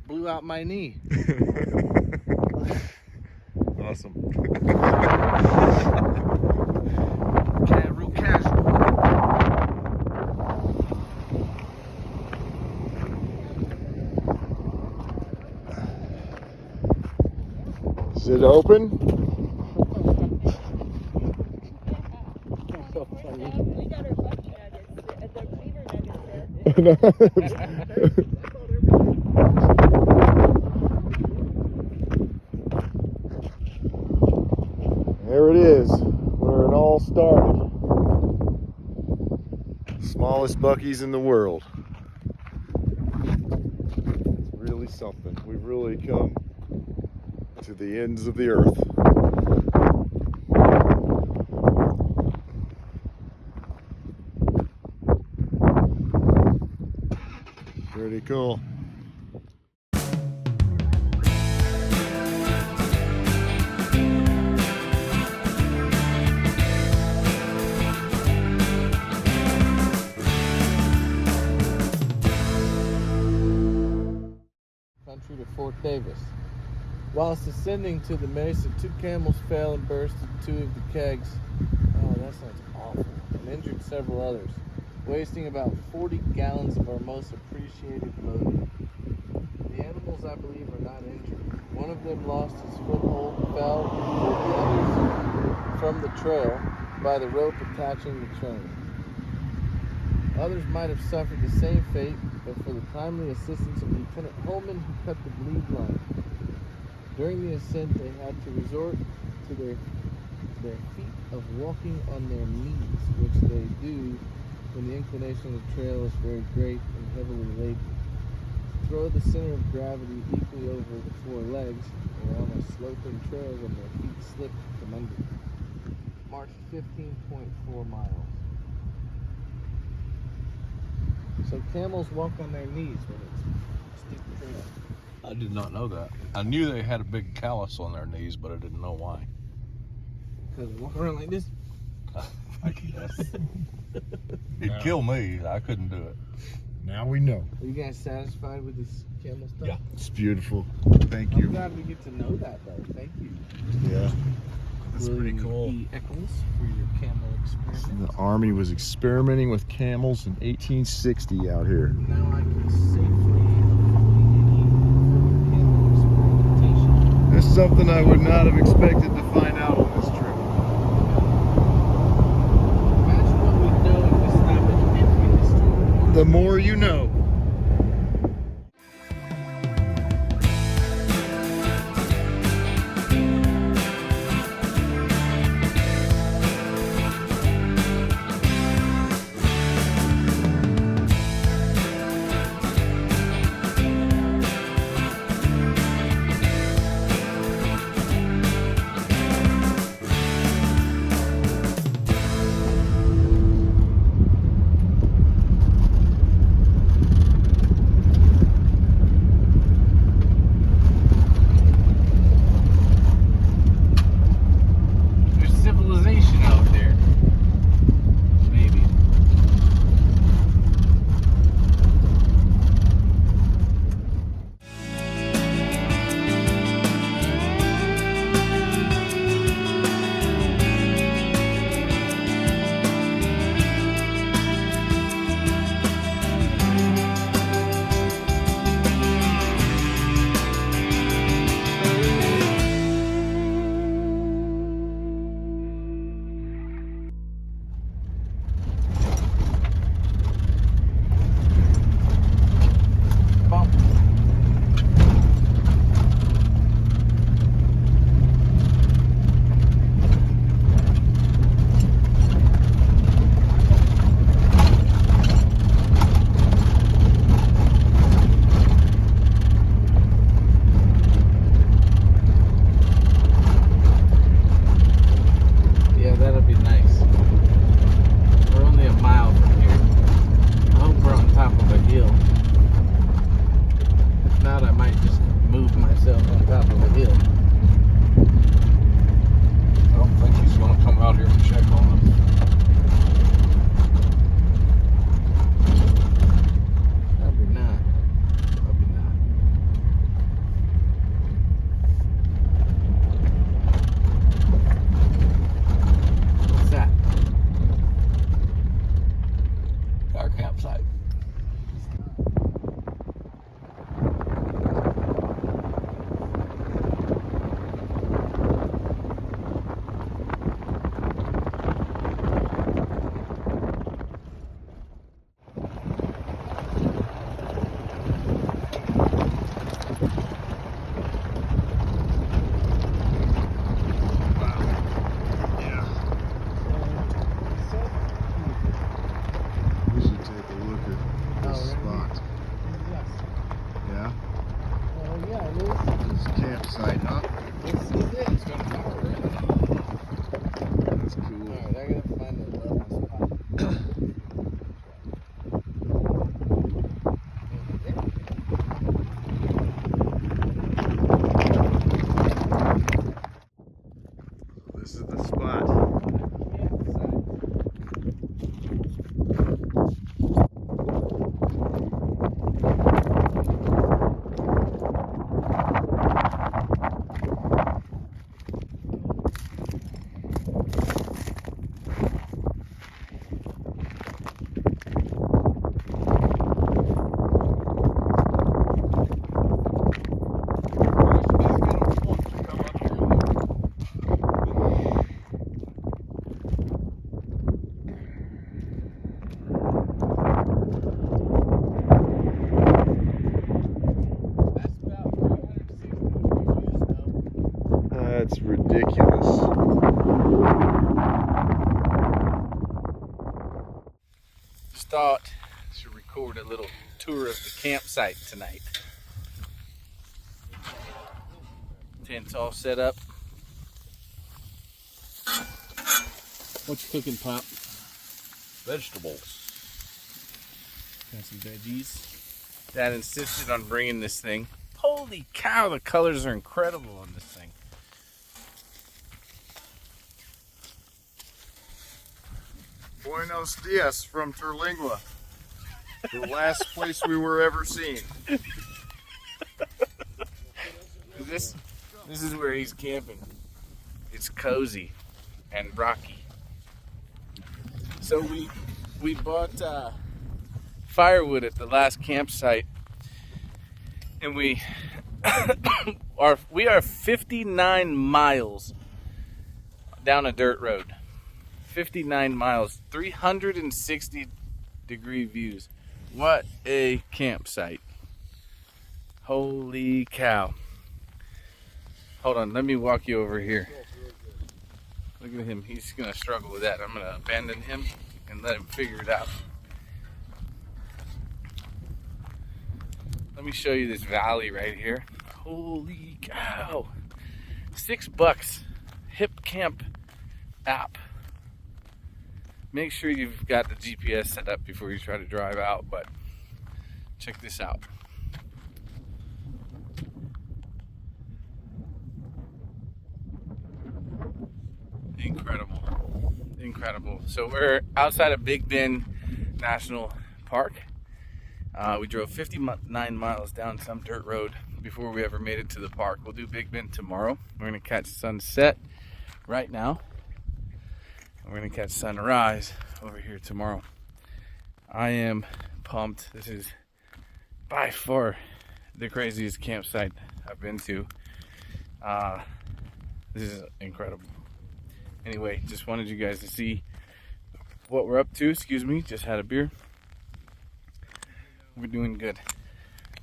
blew out my knee. Awesome. Real casual. Is it open? We got our buck nuggets, the beaver nuggets there. There it is, where it all started. Smallest Buckee's in the world. It's really something. We've really come to the ends of the earth. Pretty cool. Country to Fort Davis. Whilst ascending to the mesa, 2 camels fell and bursted 2 of the kegs. Oh, that sounds awful. And injured several others, wasting about 40 gallons of our most appreciated load. The animals, I believe, are not injured. One of them lost his foothold, fell, and pulled the others from the trail by the rope attaching the train. Others might have suffered the same fate, but for the timely assistance of Lieutenant Holman, who cut the lead line. During the ascent, they had to resort to their feat of walking on their knees, which they do when the inclination of the trail is very great and heavily laden. Throw the center of gravity equally over the 4 legs, or on a sloping trail when their feet slip from under. March 15.4 miles. So camels walk on their knees when it's a steep trail. I did not know that. I knew they had a big callus on their knees, but I didn't know why. Because they walk around like this. I guess. It'd kill me. I couldn't do it. Now we know. Are you guys satisfied with this camel stuff? Yeah. It's beautiful. Thank I'm you. glad we get to know that, though. Thank you. Yeah. That's pretty William cool. E. Eccles for your camel experiment. The Army was experimenting with camels in 1860 out here. Now I can safely avoid any further camel experimentation. This is something I would not have expected to find out on this trip. Imagine what we know if we stop at every historical. The more you know. campsite, huh? This is it. It's gonna fire, right? That's cool. Alright, I gotta find a level spot. This is the spot. That's ridiculous. Just thought I should record a little tour of the campsite tonight. Tent's all set up. What you cooking, Pop? Vegetables. Got some veggies. Dad insisted on bringing this thing. Holy cow, the colors are incredible on this thing. Buenos dias from Terlingua. The last place we were ever seen. This is where he's camping. It's cozy and rocky. So we bought firewood at the last campsite, and we are 59 miles down a dirt road. 59 miles, 360-degree views. What a campsite. Holy cow. Hold on, let me walk you over here. Look at him, he's gonna struggle with that. I'm gonna abandon him and let him figure it out. Let me show you this valley right here. Holy cow. $6 Hip Camp app. Make sure you've got the GPS set up before you try to drive out, but check this out. Incredible. Incredible. So we're outside of Big Bend National Park. We drove 59 miles down some dirt road before we ever made it to the park. We'll do Big Bend tomorrow. We're going to catch sunset right now. We're going to catch sunrise over here tomorrow. I am pumped. This is by far the craziest campsite I've been to. This is incredible. Anyway, just wanted you guys to see what we're up to. Excuse me, just had a beer. We're doing good.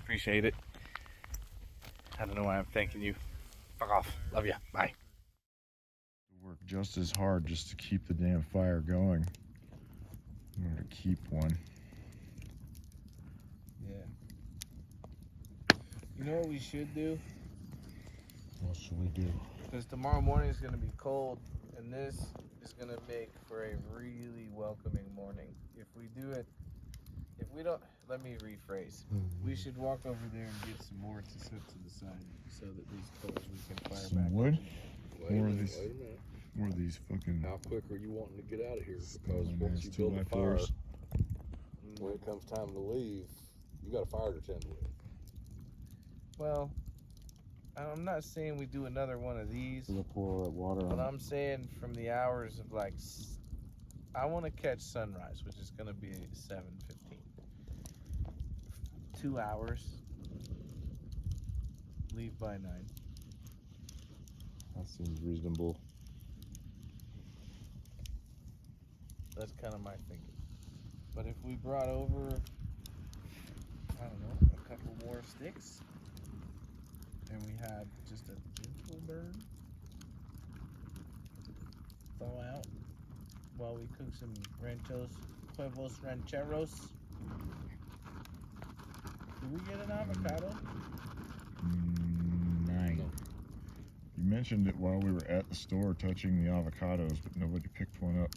Appreciate it. I don't know why I'm thanking you. Fuck off. Love ya. Bye. Work just as hard just to keep the damn fire going. In order to keep one. Yeah. You know what we should do? What should we do? Because tomorrow morning is going to be cold, and this is going to make for a really welcoming morning. If we do it, if we don't, let me rephrase. We should walk over there and get some more to set to the side so that these coals we can fire Some back. wood? Wait a minute. More of these fucking. How quick are you wanting to get out of here? Because Stone once ass you build a 2x4s. fire, when it comes time to leave, you got a fire to tend with. Well, I'm not saying we do another one of these, We'll pour water but on. I'm saying from the hours of like, I want to catch sunrise, which is going to be 7:15. 2 hours. Leave by 9. That seems reasonable. That's kind of my thinking. But if we brought over, I don't know, a couple more sticks, and we had just a gentle burn, thaw out while we cook some huevos rancheros. Did we get an avocado? 9. mentioned it while we were at the store touching the avocados, but nobody picked one up.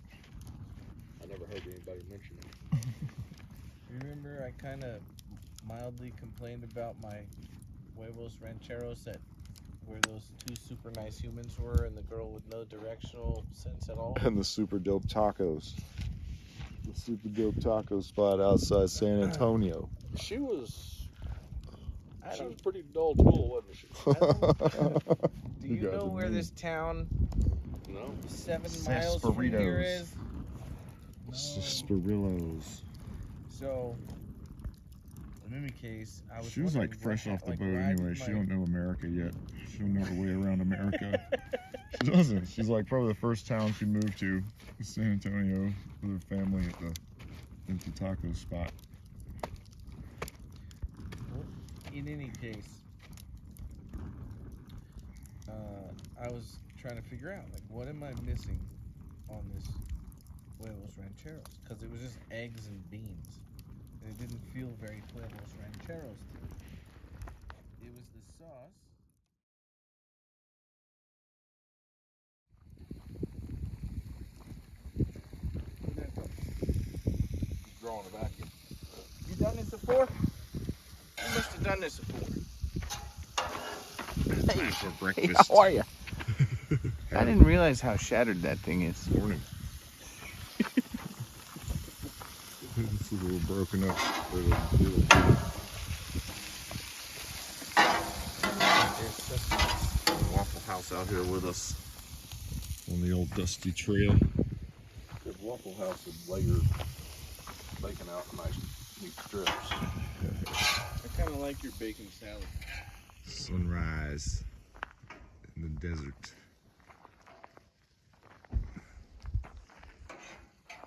I never heard anybody mention it. You remember I kind of mildly complained about my huevos rancheros that where those two super nice humans were and the girl with no directional sense at all? And the super dope tacos. The super dope taco spot outside San Antonio. She was I don't, pretty dull tool, wasn't she? do you know where this town No. 7 miles from here is? Sarsaparillos. So, in any case, I was She was like fresh off the boat anyway. She don't know America yet. She don't know her way around America. She doesn't. She's like probably the first town she moved to, San Antonio, with her family at the taco spot. In any case, I was trying to figure out, like, what am I missing on this huevos rancheros? Because it was just eggs and beans. And it didn't feel very huevos rancheros to me. It was the sauce. He's drawing a vacuum. You done this before? You must have done this before. Time for breakfast. How are you? I didn't realize how shattered that thing is. Morning. It's a little broken up. Waffle House out here with us. On the old dusty trail. The Waffle House would lay your bacon out in nice neat strips. I kind of like your bacon salad. Sunrise in the desert.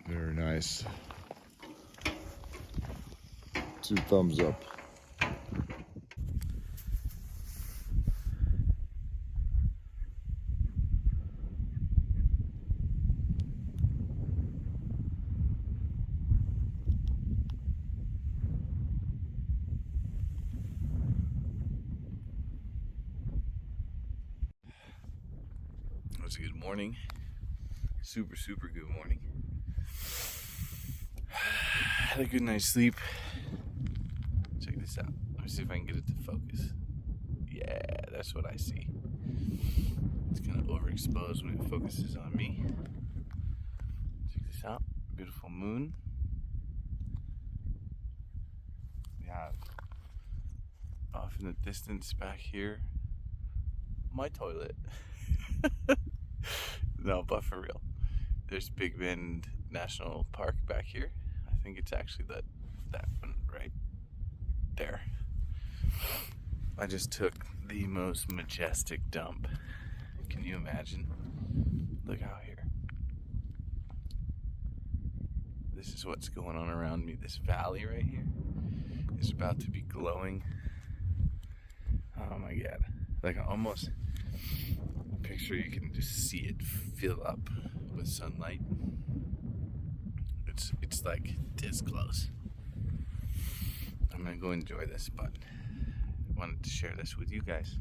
Very nice. 2 thumbs up. It's a good morning. Super, super good morning. Had a good night's sleep. Check this out. Let me see if I can get it to focus. Yeah, that's what I see. It's kind of overexposed when it focuses on me. Check this out. Beautiful moon. We have off in the distance back here my toilet. No, but for real, there's Big Bend National Park back here. I think it's actually that one right there. I just took the most majestic dump. Can you imagine? Look out here. This is what's going on around me. This valley right here is about to be glowing. Oh my God. Like almost picture you can just see it fill up with sunlight. It's like this close. I'm gonna go enjoy this, but I wanted to share this with you guys.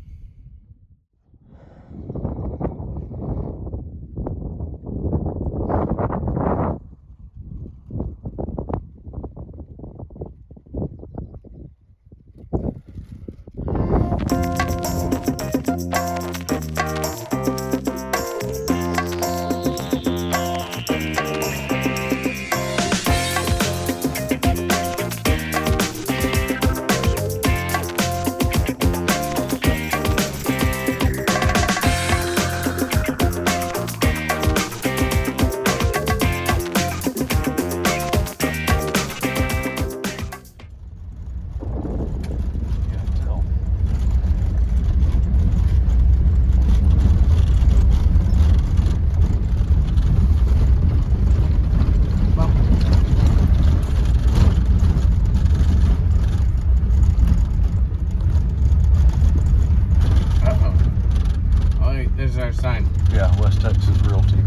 Our sign. Yeah, West Texas Realty.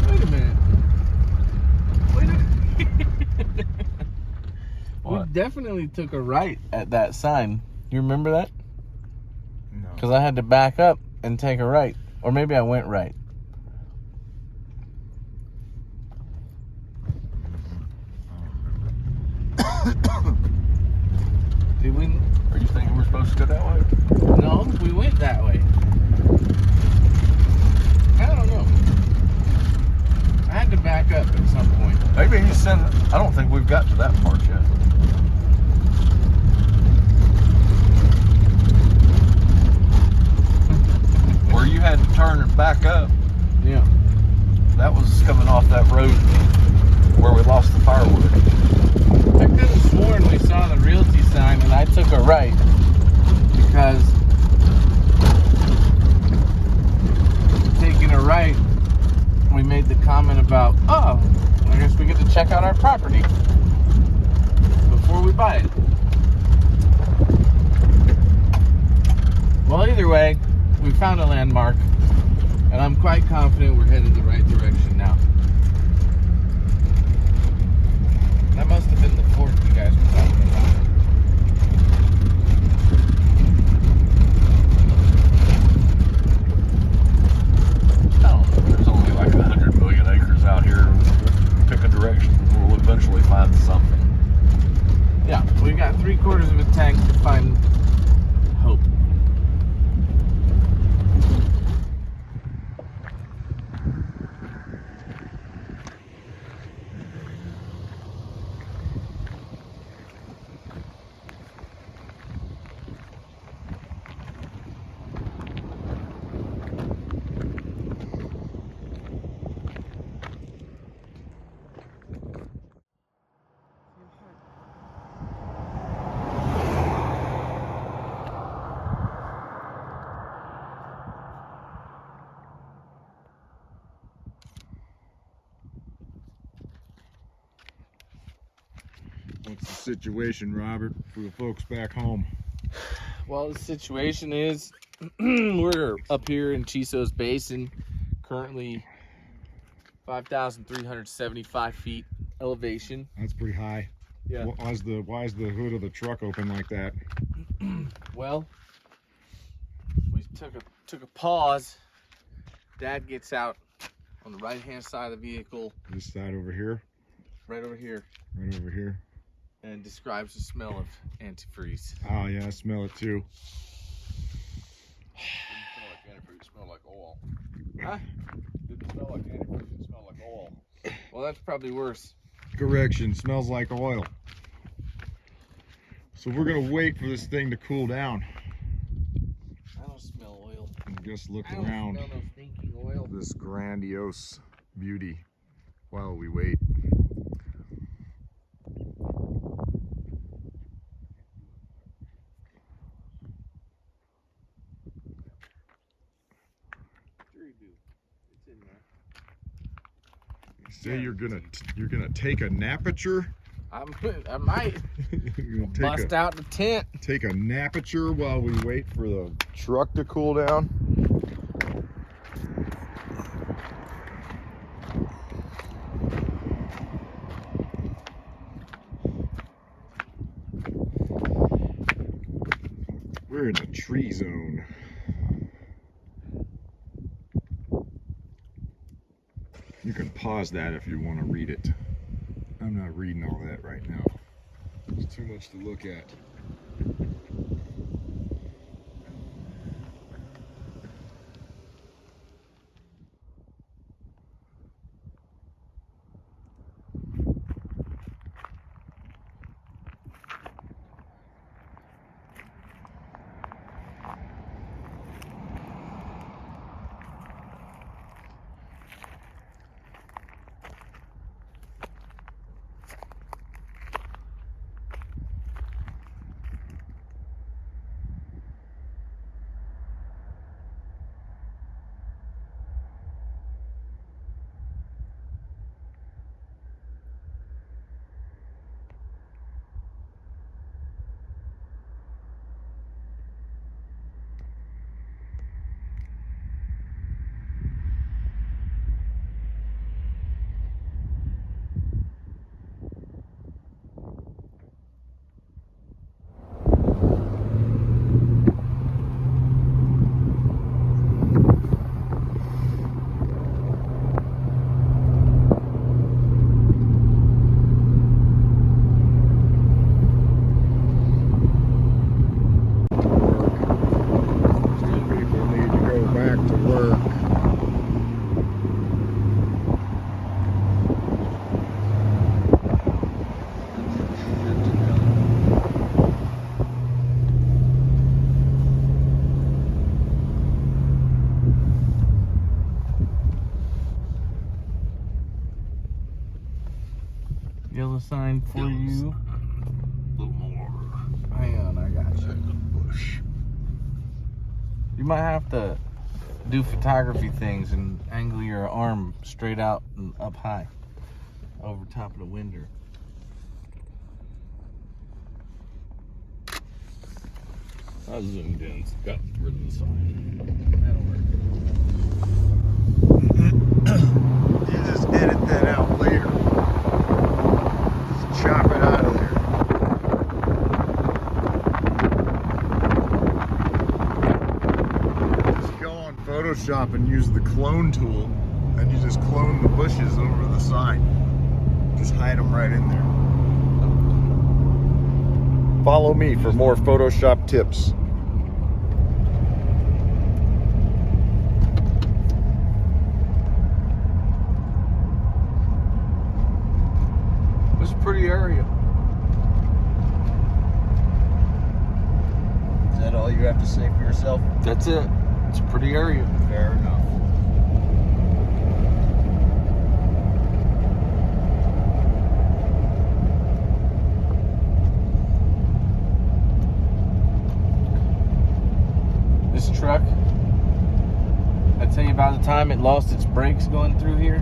Wait a minute. We definitely took a right at that sign. You remember that? No. Because I had to back up and take a right. Or maybe I went right. Did we? Are you thinking we're supposed to go that way? No, we went that way. I don't know. I had to back up at some point. Maybe he's sending. I don't think we've got to that part yet. Where you had to turn and back up, Yeah. that was coming off that road where we lost the firewood. I could have sworn we saw the realty sign and I took a right because taking a right, we made the comment about, oh, I guess we get to check out our property before we buy it. Well, either way, we found a landmark and I'm quite confident we're headed the right direction now. That must have been the fort you guys were talking about. I don't know. There's only like 100 million acres out here. Pick a direction. We'll eventually find something. Yeah, we got 3/4 of a tank to find hope. What's the situation, Robert, for the folks back home? Well, the situation is we're up here in Chiso's Basin, currently 5,375 feet elevation. That's pretty high. Yeah. Why is the hood of the truck open like that? Well, we took a pause. Dad gets out on the right-hand side of the vehicle, This side over here, right over here, and describes the smell of antifreeze. Oh yeah, I smell it too. Didn't smell like antifreeze. It smelled like oil. Huh? Didn't smell like antifreeze. It smelled like oil. Well, that's probably worse. Correction, smells like oil. So we're gonna wait for this thing to cool down. I don't smell oil. And just look I don't around smell no stinking oil. this grandiose beauty while we wait. Sure you do. It's in there. You say you're gonna take a napature? I might You're gonna bust out the tent. take a napature while we wait for the truck to cool down? We're in the tree zone. You can pause that if you want to read it. I'm not reading all that right now. It's too much to look at. the sign for you. A little more. Hang on, I got you. There's a bush. You might have to do photography things and angle your arm straight out and up high over top of the window. I zoomed in, got rid of the sign. That'll work. You just edit that out later. Just chop it out of there. Just go on Photoshop and use the clone tool, and you just clone the bushes over the side. Just hide them right in there. Follow me for more Photoshop tips. It's a pretty area. Is that all you have to say for yourself? That's it. It's a pretty area. Fair enough. This truck, I tell you, by the time it lost its brakes going through here,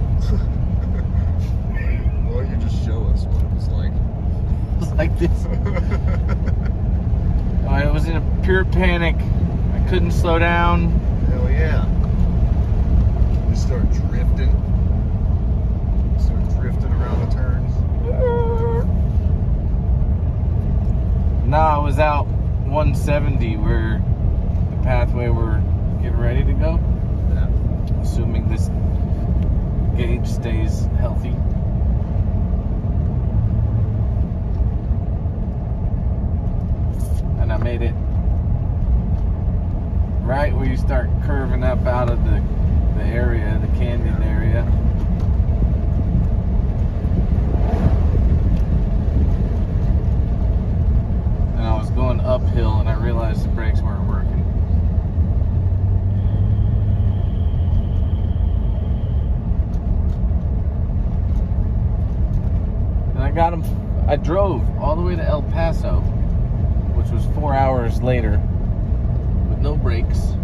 Well, you just show us what it was like. it was like this. I was in a pure panic. I couldn't slow down. Hell yeah. You start drifting. Around the turns. No, I was out 170 where the pathway we're getting ready to go. Yeah. Assuming this gauge stays healthy. And I made it right where you start curving up out of the area, the canyon area. And I was going uphill and I realized the brakes weren't working. And I got them. I drove all the way to El Paso, which was 4 hours later, with no brakes.